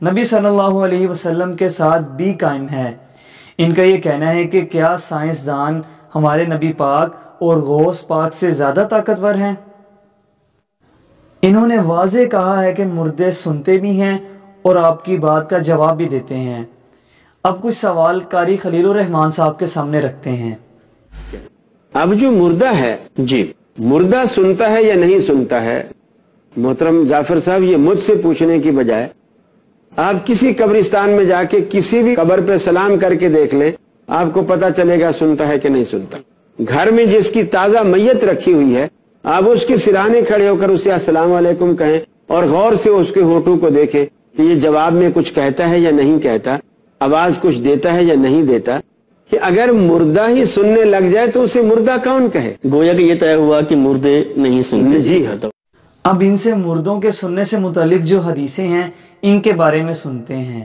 نبی صلی اللہ علیہ وسلم کے ساتھ بھی قائم ہے۔ ان کا یہ کہنا ہے کہ کیا سائنسدان ہمارے نبی پاک اور غوث پاک سے زیادہ طاقتور ہیں؟ انہوں نے واضح کہا ہے کہ مردے سنتے بھی ہیں اور آپ کی بات کا جواب بھی دیتے ہیں۔ اب کچھ سوال قاری خلیل الرحمان صاحب کے سامنے رکھتے ہیں۔ اب جو مردہ ہے، جی مردہ سنتا ہے یا نہیں سنتا ہے؟ محترم جعفر صاحب، یہ مجھ سے پوچھنے کی بجائے آپ کسی قبرستان میں جا کے کسی بھی قبر پہ سلام کر کے دیکھ لیں، آپ کو پتا چلے گا سنتا ہے کہ نہیں سنتا۔ گھر میں جس کی تازہ میت رکھی ہوئی ہے، آپ اس کے سرانے کھڑے ہو کر اسے السلام علیکم کہیں اور غور سے اس کے ہونٹوں کو دیکھیں کہ یہ جواب میں کچھ کہتا ہے یا نہیں کہتا، آواز کچھ دیتا ہے یا نہیں دیتا۔ کہ اگر مردہ ہی سننے لگ جائے تو اسے مردہ کون کہے؟ گویا کہ یہ طے ہوا کہ مردے نہیں سنتے۔ جی ہاں۔ اب ان سے مردوں کے سننے سے متعلق جو حدیثیں ہیں ان کے بارے میں سنتے ہیں۔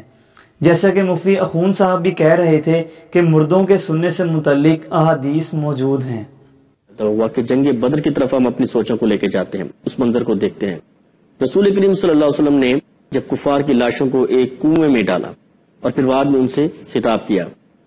جیسا کہ مفتی اخون صاحب بھی کہہ رہے تھے کہ مردوں کے سننے سے متعلق احادیث موجود ہیں۔ ہوا کہ جنگ بدر کی طرف ہم اپنی سوچوں کو لے کے جاتے ہیں، اس منظر کو دیکھتے ہیں۔ رسول کریم صلی اللہ علیہ وسلم نے جب کفار کی لاشوں کو ایک کنویں میں ڈالا اور پھر بعد میں ان سے خطاب کیا،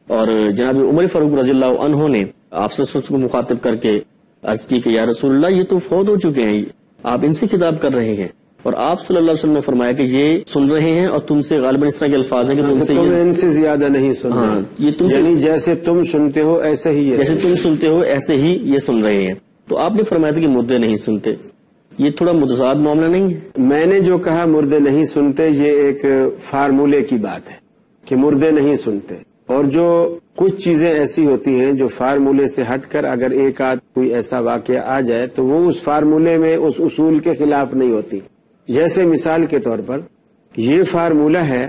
اور جناب عمر فاروق رضی اللہ عنہ نے آپ صلی اللہ علیہ وسلم کو مخاطب کر کے عرض کی کہ یا رسول اللہ، یہ تو فوت ہو چکے ہیں، آپ ان سے خطاب کر رہے ہیں۔ اور آپ صلی اللہ علیہ وسلم نے فرمایا کہ یہ سن رہے ہیں اور تم سے غالباً اس طرح کے الفاظ ہیں کہ تم سے ان سے زیادہ نہیں سن رہے۔ ہاں، یہ تم سے، یعنی جیسے تم سنتے ہو ایسے ہی جیسے تم سنتے ہو ایسے ہی یہ سن رہے ہیں۔ تو آپ نے فرمایا تھا کہ مردے نہیں سنتے، یہ تھوڑا متضاد معاملہ نہیں ہے؟ میں نے جو کہا مردے نہیں سنتے، یہ ایک فارمولے کی بات ہے کہ مردے نہیں سنتے، اور جو کچھ چیزیں ایسی ہوتی ہیں جو فارمولے سے ہٹ کر اگر ایک آدھ کوئی ایسا واقعہ آ جائے تو وہ اس فارمولے میں اس اصول کے خلاف نہیں ہوتی۔ جیسے مثال کے طور پر یہ فارمولہ ہے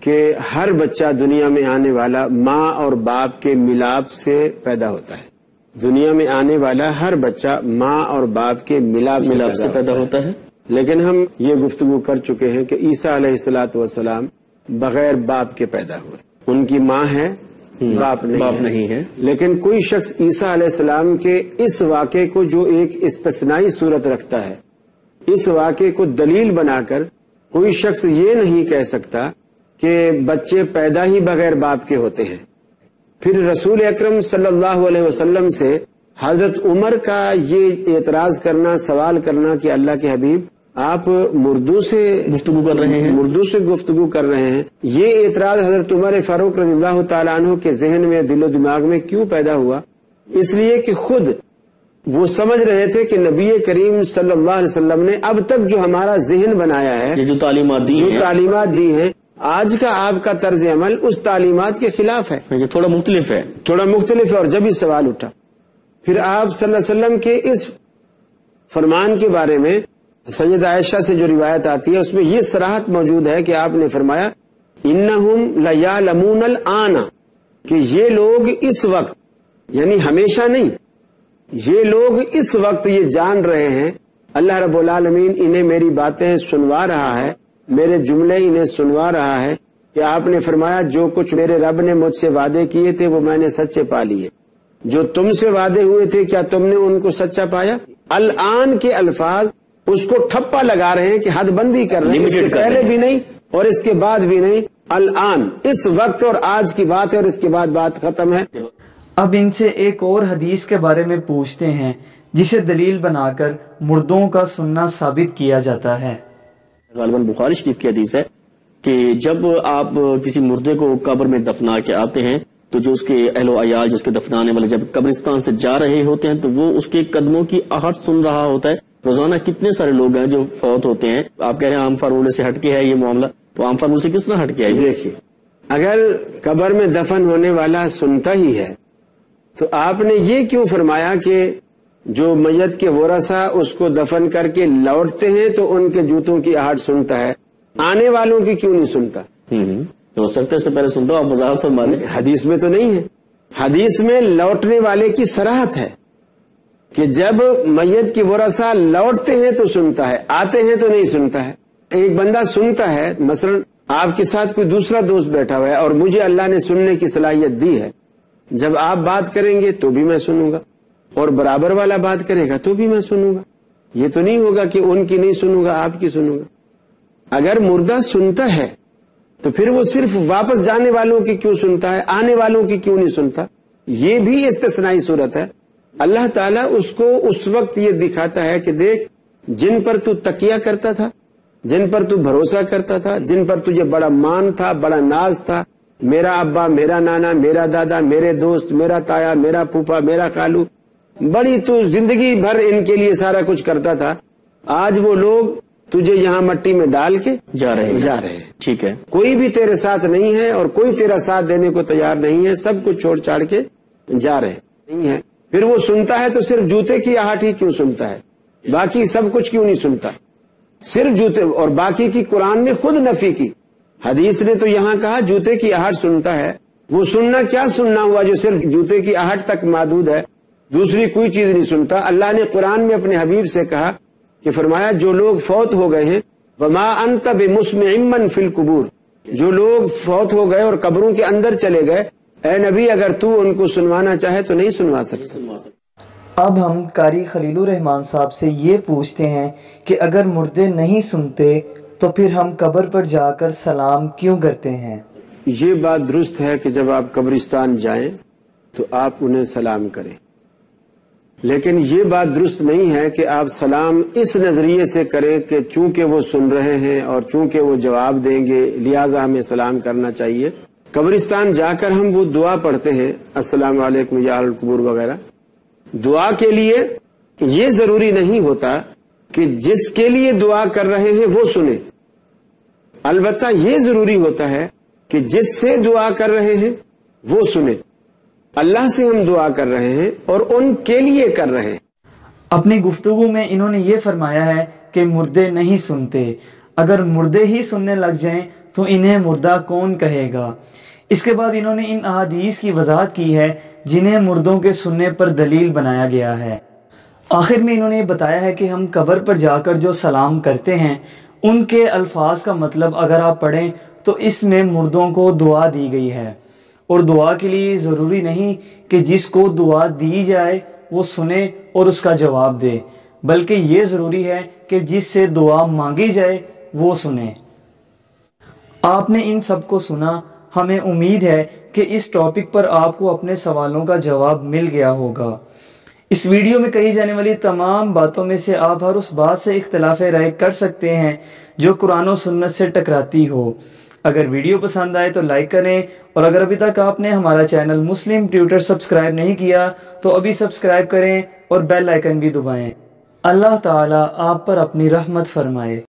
کہ ہر بچہ دنیا میں آنے والا ماں اور باپ کے ملاپ سے پیدا ہوتا ہے۔ دنیا میں آنے والا ہر بچہ ماں اور باپ کے ملاپ سے پیدا ہوتا ہے۔ لیکن ہم یہ گفتگو کر چکے ہیں کہ عیسیٰ علیہ الصلوۃ والسلام بغیر باپ کے پیدا ہوئے، ان کی ماں ہے، باپ نہیں ہے۔ لیکن کوئی شخص عیسیٰ علیہ السلام کے اس واقعے کو جو ایک استثنائی صورت رکھتا ہے، اس واقعے کو دلیل بنا کر کوئی شخص یہ نہیں کہہ سکتا کہ بچے پیدا ہی بغیر باپ کے ہوتے ہیں۔ پھر رسول اکرم صلی اللہ علیہ وسلم سے حضرت عمر کا یہ اعتراض کرنا، سوال کرنا کہ اللہ کے حبیب آپ مردوں سے گفتگو کر رہے ہیں، یہ اعتراض حضرت عمر فاروق رضی اللہ تعالیٰ عنہ کے ذہن میں، دل و دماغ میں کیوں پیدا ہوا؟ اس لیے کہ خود وہ سمجھ رہے تھے کہ نبی کریم صلی اللہ علیہ وسلم نے اب تک جو ہمارا ذہن بنایا ہے، یہ جو تعلیمات دی ہیں، آج کا آپ کا طرز عمل اس تعلیمات کے خلاف ہے، یہ تھوڑا مختلف ہے۔ اور جب یہ سوال اٹھا، پھر آپ صلی اللہ علیہ وسلم کے اس فرمان کے بارے میں سیدہ عائشہ سے جو روایت آتی ہے اس میں یہ صراحت موجود ہے کہ آپ نے فرمایا انہم لیعلمون الآن، کہ یہ لوگ اس وقت، یعنی ہمیشہ نہیں، یہ لوگ اس وقت یہ جان رہے ہیں، اللہ رب العالمین انہیں میری باتیں سنوا رہا ہے، میرے جملے انہیں سنوا رہا ہے کہ آپ نے فرمایا جو کچھ میرے رب نے مجھ سے وعدے کیے تھے وہ میں نے سچے پا لیے، جو تم سے وعدے ہوئے تھے کیا تم نے ان کو سچا پایا؟ الآن کے الفاظ اس کو ٹھپا لگا رہے ہیں کہ حد بندی کر رہے ہیں، اس سے پہلے بھی نہیں اور اس کے بعد بھی نہیں، الآن، اس وقت اور آج کی بات ہے اور اس کے بعد بات ختم ہے۔ اب ان سے ایک اور حدیث کے بارے میں پوچھتے ہیں جسے دلیل بنا کر مردوں کا سننا ثابت کیا جاتا ہے۔ غالباً بخاری شریف کی حدیث ہے کہ جب آپ کسی مردے کو قبر میں دفنا کے آتے ہیں تو جو اس کے اہل و عیال، جو اس کے دفنانے والے جب قبرستان سے جا رہے ہوتے ہیں تو وہ اس کے قدموں کی آہٹ سن رہا ہوتا ہے۔ روزانہ کتنے سارے لوگ ہیں جو فوت ہوتے ہیں، آپ کہہ رہے ہیں عام فارمولے سے ہٹ کے ہے یہ معاملہ، تو عام فارمولے سے کس طرح ہٹ کے ہے؟ دیکھیے، اگر قبر میں دفن ہونے والا سنتا ہی ہے تو آپ نے یہ کیوں فرمایا کہ جو میت کے ورثہ اس کو دفن کر کے لوٹتے ہیں تو ان کے جوتوں کی آہٹ سنتا ہے، آنے والوں کی کیوں نہیں سنتا؟ ہو سکتا ہے اس سے پہلے سنتا ہوں، آپ وضاحت فرما لیں۔ حدیث میں تو نہیں ہے، حدیث میں لوٹنے والے کی صراحت ہے کہ جب میت کی ورثہ لوٹتے ہیں تو سنتا ہے، آتے ہیں تو نہیں سنتا ہے۔ ایک بندہ سنتا ہے، مثلا آپ کے ساتھ کوئی دوسرا دوست بیٹھا ہوا ہے اور مجھے اللہ نے سننے کی صلاحیت دی ہے، جب آپ بات کریں گے تو بھی میں سنوں گا اور برابر والا بات کرے گا تو بھی میں سنوں گا، یہ تو نہیں ہوگا کہ ان کی نہیں سنوں گا آپ کی سنوں گا۔ اگر مردہ سنتا ہے تو پھر وہ صرف واپس جانے والوں کی کیوں سنتا ہے, آنے والوں کی کیوں نہیں سنتا؟ یہ بھی استثنائی صورت ہے. اللہ تعالیٰ اس کو اس وقت یہ دکھاتا ہے کہ دیکھ, جن پر تو تکیہ کرتا تھا, جن پر تو بھروسہ کرتا تھا, جن پر تجھے بڑا مان تھا, بڑا ناز تھا, میرا ابا, میرا نانا, میرا دادا, میرے دوست, میرا تایا, میرا پھوپھا, میرا خالو, بڑی تو زندگی بھر ان کے لیے سارا کچھ کرتا تھا, آج وہ لوگ تجھے یہاں مٹی میں ڈال کے جا رہے ہیں. ٹھیک ہے, کوئی بھی تیرے ساتھ نہیں ہے اور کوئی تیرا ساتھ دینے کو تیار نہیں ہے, سب کچھ چھوڑ چھاڑ کے جا رہے نہیں ہے. پھر وہ سنتا ہے تو صرف جوتے کی آہٹ ہی کیوں سنتا ہے, باقی سب کچھ کیوں نہیں سنتا؟ صرف جوتے, اور باقی کی قرآن نے خود نفی کی. حدیث نے تو یہاں کہا جوتے کی آہٹ سنتا ہے. وہ سننا کیا سننا ہوا جو صرف جوتے کی آہٹ تک محدود ہے, دوسری کوئی چیز نہیں سنتا؟ اللہ نے قرآن میں اپنے حبیب سے کہا کہ فرمایا جو لوگ فوت ہو گئے ہیں, وما انت بمسمع من فی القبور, جو لوگ فوت ہو گئے اور قبروں کے اندر چلے گئے, اے نبی اگر تو ان کو سنوانا چاہے تو نہیں سنوا سکتا. اب ہم قاری خلیل الرحمان صاحب سے یہ پوچھتے ہیں کہ اگر مردے نہیں سنتے تو پھر ہم قبر پر جا کر سلام کیوں کرتے ہیں؟ یہ بات درست ہے کہ جب آپ قبرستان جائیں تو آپ انہیں سلام کریں, لیکن یہ بات درست نہیں ہے کہ آپ سلام اس نظریے سے کریں کہ چونکہ وہ سن رہے ہیں اور چونکہ وہ جواب دیں گے لہٰذا ہمیں سلام کرنا چاہیے. قبرستان جا کر ہم وہ دعا پڑھتے ہیں السلام علیکم یا اہل القبور وغیرہ, دعا کے لیے یہ ضروری نہیں ہوتا کہ جس کے لیے دعا کر رہے ہیں وہ سنے, البتہ یہ ضروری ہوتا ہے کہ جس سے دعا کر رہے ہیں وہ سنے. اللہ سے ہم دعا کر رہے ہیں اور ان کے لیے کر رہے ہیں. اپنی گفتگو میں انہوں نے یہ فرمایا ہے کہ مردے نہیں سنتے, اگر مردے ہی سننے لگ جائیں تو انہیں مردہ کون کہے گا؟ اس کے بعد انہوں نے ان احادیث کی وضاحت کی ہے جنہیں مردوں کے سننے پر دلیل بنایا گیا ہے. آخر میں انہوں نے بتایا ہے کہ ہم قبر پر جا کر جو سلام کرتے ہیں ان کے الفاظ کا مطلب اگر آپ پڑھیں تو اس میں مردوں کو دعا دی گئی ہے, اور دعا کے لیے ضروری نہیں کہ جس کو دعا دی جائے وہ سنے اور اس کا جواب دے, بلکہ یہ ضروری ہے کہ جس سے دعا مانگی جائے وہ سنے. آپ نے ان سب کو سنا, ہمیں امید ہے کہ اس ٹاپک پر آپ کو اپنے سوالوں کا جواب مل گیا ہوگا. اس ویڈیو میں کہی جانے والی تمام باتوں میں سے آپ ہر اس بات سے اختلاف رائے کر سکتے ہیں جو قرآن و سنت سے ٹکراتی ہو. اگر ویڈیو پسند آئے تو لائک کریں, اور اگر ابھی تک آپ نے ہمارا چینل مسلم ٹیوٹر سبسکرائب نہیں کیا تو ابھی سبسکرائب کریں اور بیل آئیکن بھی دبائیں. اللہ تعالیٰ آپ پر اپنی رحمت فرمائے.